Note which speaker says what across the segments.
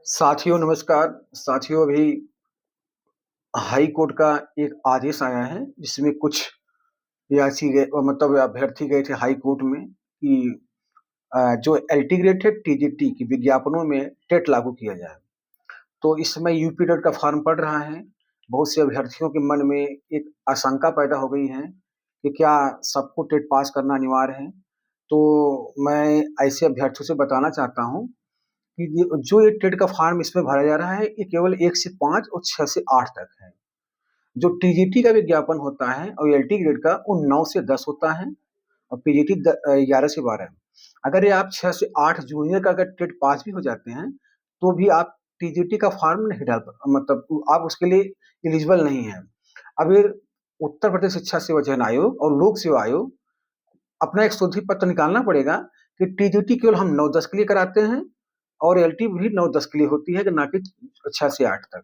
Speaker 1: साथियों नमस्कार। साथियों अभी हाई कोर्ट का एक आदेश आया है जिसमें कुछ याची गए मतलब अभ्यर्थी गए थे हाई कोर्ट में कि जो एलटी ग्रेड है टीजीटी की विज्ञापनों में टेट लागू किया जाए। तो इस समय यूपी टेट का फॉर्म पड़ रहा है। बहुत से अभ्यर्थियों के मन में एक आशंका पैदा हो गई है कि क्या सबको टेट पास करना अनिवार्य है। तो मैं ऐसे अभ्यर्थियों से बताना चाहता हूँ कि जो ये टेट का फॉर्म इसमें भरा जा रहा है ये केवल 1 से 5 और 6 से 8 तक है। जो टीजीटी का विज्ञापन होता है और एलटी ग्रेड का वो 9 से 10 होता है और पीजीटी 11 से 12। अगर ये आप 6 से 8 जूनियर का अगर टेट पास भी हो जाते हैं तो भी आप टीजीटी का फॉर्म नहीं डाल मतलब आप उसके लिए एलिजिबल नहीं है। अभी उत्तर प्रदेश शिक्षा सेवा चयन आयोग और लोक सेवा आयोग अपना एक शोध पत्र निकालना पड़ेगा कि टीजीटी केवल हम 9-10 के लिए कराते हैं और एलटी भी 9-10 के लिए होती है कि ना कि 6 से 8 तक।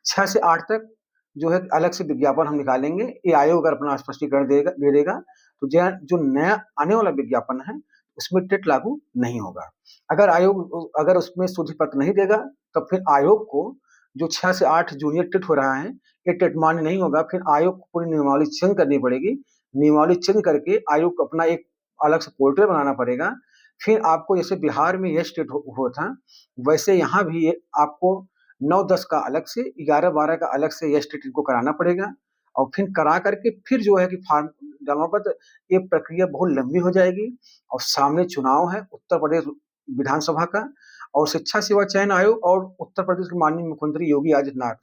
Speaker 1: 6 से 8 तक जो है अलग से विज्ञापन हम निकालेंगे। ये आयोग अगर अपना स्पष्टीकरण दे देगा तो जो नया आने वाला विज्ञापन है उसमें टेट लागू नहीं होगा। अगर उसमें शोध पत्र नहीं देगा तब फिर आयोग को जो 6 से 8 जूनियर टेट हो रहा है ये टेट मान्य नहीं होगा। फिर आयोग को पूरी नियमावली चेंज करनी पड़ेगी। नियमावली चेंज करके आयोग को अपना एक अलग से पोर्टल बनाना पड़ेगा। फिर आपको जैसे बिहार में ये स्टेट हुआ था वैसे यहाँ भी आपको 9-10 का अलग से 11-12 का अलग से ये स्टेट को कराना पड़ेगा और फिर करा करके फिर जो है कि फॉर्म डालना पड़ता। ये प्रक्रिया बहुत लंबी हो जाएगी और सामने चुनाव है उत्तर प्रदेश विधानसभा का और शिक्षा सेवा चयन आयोग और उत्तर प्रदेश के माननीय मुख्यमंत्री योगी आदित्यनाथ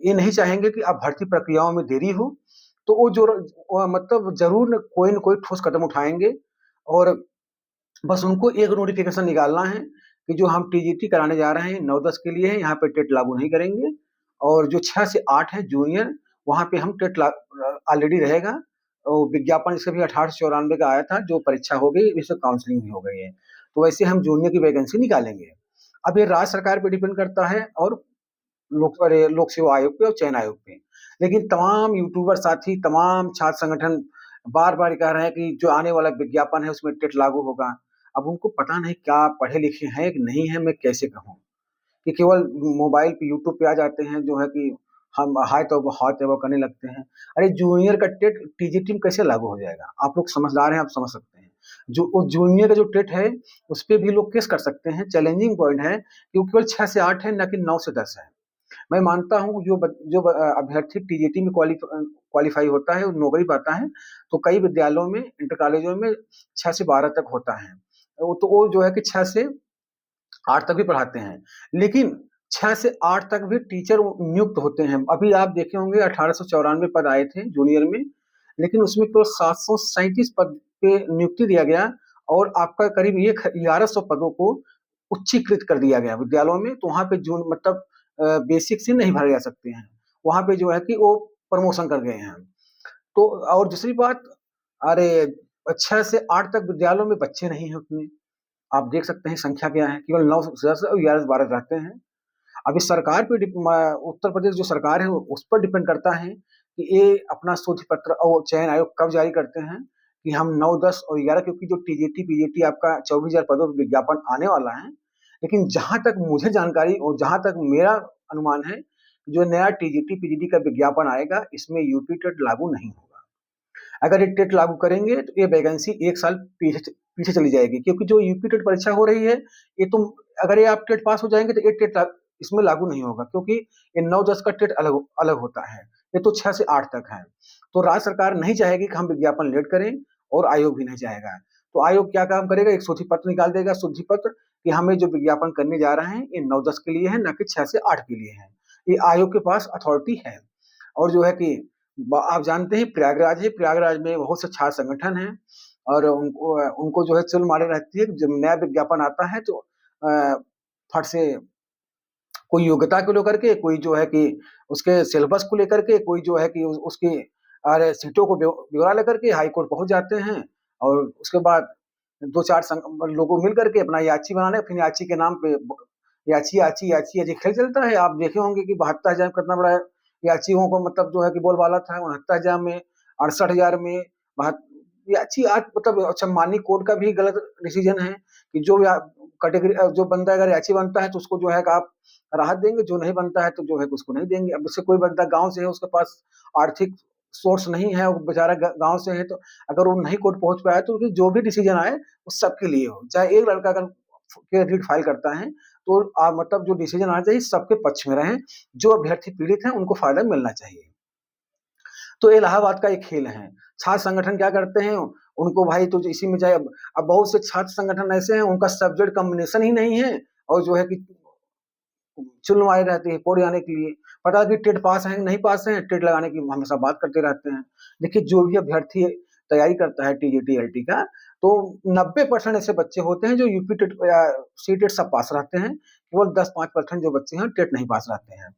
Speaker 1: ये नहीं चाहेंगे कि अब भर्ती प्रक्रियाओं में देरी हो। तो वो मतलब जरूर न कोई ठोस कदम उठाएंगे और बस उनको एक नोटिफिकेशन निकालना है कि जो हम टीजीटी कराने जा रहे हैं 9-10 के लिए है, यहाँ पे टेट लागू नहीं करेंगे और जो 6 से 8 है जूनियर वहाँ पे हम टेट ऑलरेडी रहेगा। और विज्ञापन इसका भी 1894 का आया था जो परीक्षा हो गई इसमें काउंसलिंग भी हो गई है। तो वैसे हम जूनियर की वैकेंसी निकालेंगे। अब ये राज्य सरकार पे डिपेंड करता है और लोक सेवा आयोग पे और चयन आयोग पे। लेकिन तमाम यूट्यूबर साथी तमाम छात्र संगठन बार बार कह रहे हैं कि जो आने वाला विज्ञापन है उसमें टेट लागू होगा। अब उनको पता नहीं क्या पढ़े लिखे हैं कि नहीं है मैं कैसे कहूँ कि केवल मोबाइल पे यूट्यूब पे आ जाते हैं जो है कि हम हाय तौबा करने लगते हैं। अरे जूनियर का टेट टीजीटी में कैसे लागू हो जाएगा। आप लोग समझदार हैं आप समझ सकते हैं। जो जूनियर का जो टेट है उस पर भी लोग केस कर सकते हैं। चैलेंजिंग पॉइंट है कि वो केवल 6 से 8 है न कि 9 से 10 है। मैं मानता हूँ जो अभ्यर्थी टीजीटी में क्वालिफाई होता है और नौकरी पाता है तो कई विद्यालयों में इंटर कॉलेजों में 6 से 12 तक होता है। वो जो है कि 6 से 8 तक भी पढ़ाते हैं। लेकिन 6 से 8 तक भी टीचर नियुक्त होते हैं। अभी आप देखे होंगे 1894 पद आए थे जूनियर में लेकिन उसमें केवल 737 पद पे नियुक्ति दिया गया और आपका करीब 1100 पदों को उच्चीकृत कर दिया गया विद्यालयों में। तो वहाँ पे जो मतलब बेसिक से नहीं भरे जा सकते हैं। वहाँ पे जो है कि वो प्रमोशन कर गए हैं। तो और दूसरी बात अरे 6 से 8 तक विद्यालयों में बच्चे नहीं हैं उतने। आप देख सकते हैं संख्या क्या है केवल 9 से 10 और 11 से 12 रहते हैं। अभी सरकार पे उत्तर प्रदेश जो सरकार है उस पर डिपेंड करता है कि ये अपना शोध पत्र और चयन आयोग कब जारी करते हैं कि हम 9, 10 और 11 क्योंकि जो टीजीटी पीजीटी आपका 24,000 पदों पर विज्ञापन आने वाला है। लेकिन जहां तक मुझे जानकारी और जहां तक मेरा अनुमान है जो नया टीजीटी पीजीटी का विज्ञापन आएगा इसमें यूपी टेट लागू नहीं होगा। अगर ये टेट लागू करेंगे तो ये वैकेंसी 1 साल पीछे चली जाएगी क्योंकि जो यूपी टेट परीक्षा हो रही है ये तुम अगर ये आप टेट पास हो जाएंगे तो ये टेट इसमें लागू नहीं होगा क्योंकि ये 9-10 का टेट अलग अलग होता है। ये तो 6 से 8 तक है। तो राज्य सरकार नहीं चाहेगी कि हम विज्ञापन लेट करें और आयोग भी नहीं चाहेगा। तो आयोग क्या काम करेगा एक सूची पत्र निकाल देगा सूची पत्र कि हमें जो विज्ञापन करने जा रहे हैं ये 9-10 के लिए है न कि 6 से 8 के लिए है। ये आयोग के पास अथॉरिटी है। और जो है कि आप जानते हैं प्रयागराज है प्रयागराज में बहुत से छात्र संगठन हैं और उनको उनको जो है चुल मारे रहती है जब नया विज्ञापन आता है तो फट से कोई योग्यता को लेकर के कोई जो है कि उसके सिलेबस को लेकर के कोई जो है कि उसकी अरे सीटों को ब्यौरा लेकर के हाई कोर्ट पहुंच जाते हैं और उसके बाद 2-4 लोगों मिल करके अपना याची बनाने फिर याची के नाम पे याची याची याची याची खेल चलता है। आप देखे होंगे कि 72,000 कितना बड़ा याचियों को मतलब जो है कि बोलबाला था 69,000 में 68,000 में याची आज मतलब अच्छा माननीय कोर्ट का भी गलत डिसीजन है कि जो कैटेगरी जो बंदा अगर याची बनता है तो उसको जो है कि आप राहत देंगे, जो नहीं बनता है तो जो है कि उसको नहीं देंगे। अब जैसे कोई बंदा गाँव से है, उसके पास आर्थिक सोर्स नहीं है, वो बेचारा गाँव से है, तो अगर वो नहीं कोर्ट पहुँच पाया तो जो भी डिसीजन आए वो सबके लिए हो। चाहे एक लड़का अगर रिट फाइल करता है तो मतलब जो डिसीजन आना चाहिए सबके पक्ष में रहे, जो अभ्यर्थी पीड़ित हैं उनको फायदा मिलना चाहिए। तो इलाहाबाद का एक खेल है। छात्र संगठन क्या करते हैं, उनको भाई तो इसी में जाए। अब बहुत से छात्र संगठन ऐसे हैं, उनका सब्जेक्ट कॉम्बिनेशन ही नहीं है और जो है कि चुल मारे रहते हैं कोड आने के लिए। पता कि टेट पास है नहीं पास है, टेट लगाने की हमेशा बात करते रहते हैं। देखिए, जो भी अभ्यर्थी तैयारी करता है टीजीटी एलटी का, तो 90% ऐसे बच्चे होते हैं जो यूपी टेट या सी टेट सब पास रहते हैं। केवल 10-5% जो बच्चे हैं टेट नहीं पास रहते हैं।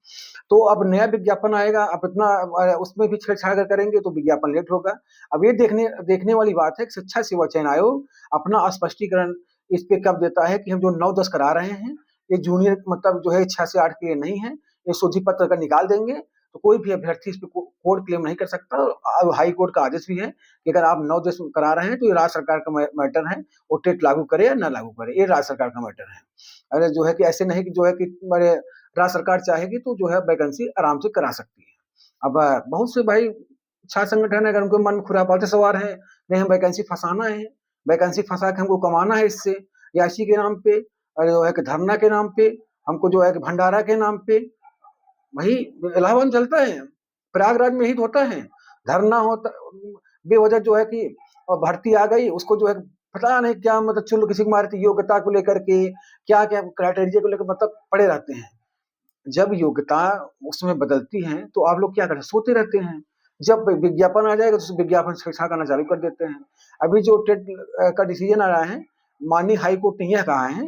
Speaker 1: तो अब नया विज्ञापन आएगा, अब इतना उसमें भी छेड़छाड़ अगर करेंगे तो विज्ञापन लेट होगा। अब ये देखने वाली बात है कि शिक्षा सेवा चयन आयोग अपना स्पष्टीकरण इस पे कब देता है कि हम जो 9-10 करा रहे हैं, ये जूनियर मतलब जो है 6 से 8 के लिए नहीं है। ये शोधी पत्र अगर निकाल देंगे तो कोई भी अभ्यर्थी इस पे कोर्ट क्लेम नहीं कर सकता। अब हाई कोर्ट का आदेश भी है कि अगर आप 9-10 करा रहे हैं तो ये राज्य सरकार का मैटर है, वो टेट लागू करे या ना लागू करे, ये राज्य सरकार का मैटर है। अरे जो है कि ऐसे नहीं कि जो है कि मेरे राज्य सरकार चाहेगी तो जो है वैकेंसी आराम से करा सकती है। अब बहुत से भाई छात्र संगठन है, अगर उनके मन में खुरापाते सवार है, नहीं हम वैकेंसी फंसाना है, वैकेंसी फंसा के हमको कमाना है इससे, या इसी के नाम पे जो है कि धरना के नाम पे, हमको जो है कि भंडारा के नाम पे, वही इलाहाबाद में चलता है, प्रयागराज में ही तो होता है। धरना होता बेवजह जो है कि भर्ती आ गई, उसको जो है पता नहीं क्या मतलब चुल किसी को मारती योग्यता को लेकर के, क्या-क्या क्राइटेरिया को लेकर मतलब पड़े रहते हैं। जब योग्यता उसमें बदलती है तो आप लोग क्या करते हैं, सोते रहते हैं। जब विज्ञापन आ जाएगा तो विज्ञापन छेड़छाड़ करना चालू कर देते हैं। अभी जो टेट का डिसीजन आ रहा है, माननीय हाई कोर्ट ने यह कहा है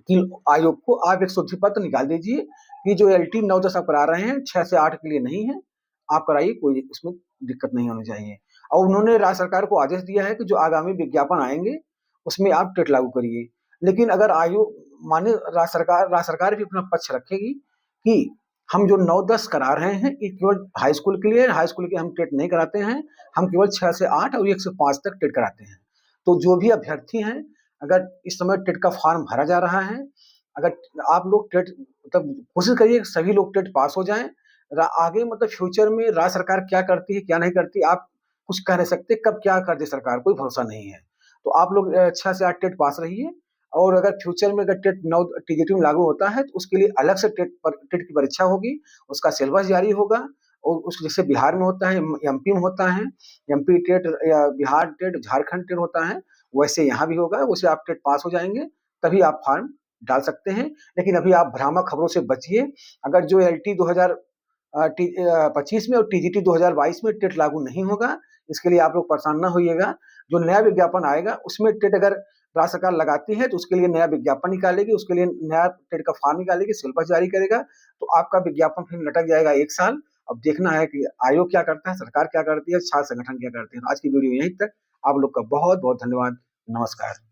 Speaker 1: कि आयोग को आप एक शुद्धि पत्र निकाल दीजिए कि जो एलटी 9-10 आप करा रहे हैं, 6 से 8 के लिए नहीं है, आप कराइए, कोई इसमें दिक्कत नहीं होनी चाहिए। और उन्होंने राज्य सरकार को आदेश दिया है कि जो आगामी विज्ञापन आएंगे उसमें आप टेट लागू करिए। लेकिन अगर आयोग माने राज्य सरकार भी अपना पक्ष रखेगी कि हम जो 9-10 करा रहे हैं ये केवल हाई स्कूल के लिए, हाई स्कूल के हम टेट नहीं कराते हैं, हम केवल 6 से 8 और 1 से 5 तक टेट कराते हैं। तो जो भी अभ्यर्थी हैं, अगर इस समय टेट का फॉर्म भरा जा रहा है, अगर आप लोग टेट मतलब कोशिश करिए सभी लोग टेट पास हो जाएं। आगे मतलब फ्यूचर में राज्य सरकार क्या करती है क्या नहीं करती, आप कुछ कह नहीं सकते, कब क्या कर दे सरकार कोई भरोसा नहीं है। तो आप लोग 6 से 8 टेट पास रहिए, और अगर फ्यूचर में अगर टेट 9 टीजीटी में लागू होता है तो उसके लिए अलग से टेट की परीक्षा होगी, उसका सिलेबस जारी होगा। और उस जैसे बिहार में होता है, एमपी में होता है, एमपी टेट या बिहार टेट, झारखंड टेट होता है, वैसे यहाँ भी होगा। वैसे आप टेट पास हो जाएंगे तभी आप फॉर्म डाल सकते हैं। लेकिन अभी आप भ्रामक खबरों से बचिए। अगर जो एलटी 2025 में और टीजीटी 2022 में टेट लागू नहीं होगा, इसके लिए आप लोग परेशान ना होइएगा। जो नया विज्ञापन आएगा उसमें टेट अगर राज्य सरकार लगाती है तो उसके लिए नया विज्ञापन निकालेगी, उसके लिए नया टेट का फॉर्म निकालेगी, सिलेबस जारी करेगा। तो आपका विज्ञापन फिर लटक जाएगा 1 साल। अब देखना है कि आयोग क्या करता है, सरकार क्या करती है, छात्र संगठन क्या करते हैं। आज की वीडियो यहीं तक। आप लोग का बहुत बहुत धन्यवाद। नमस्कार।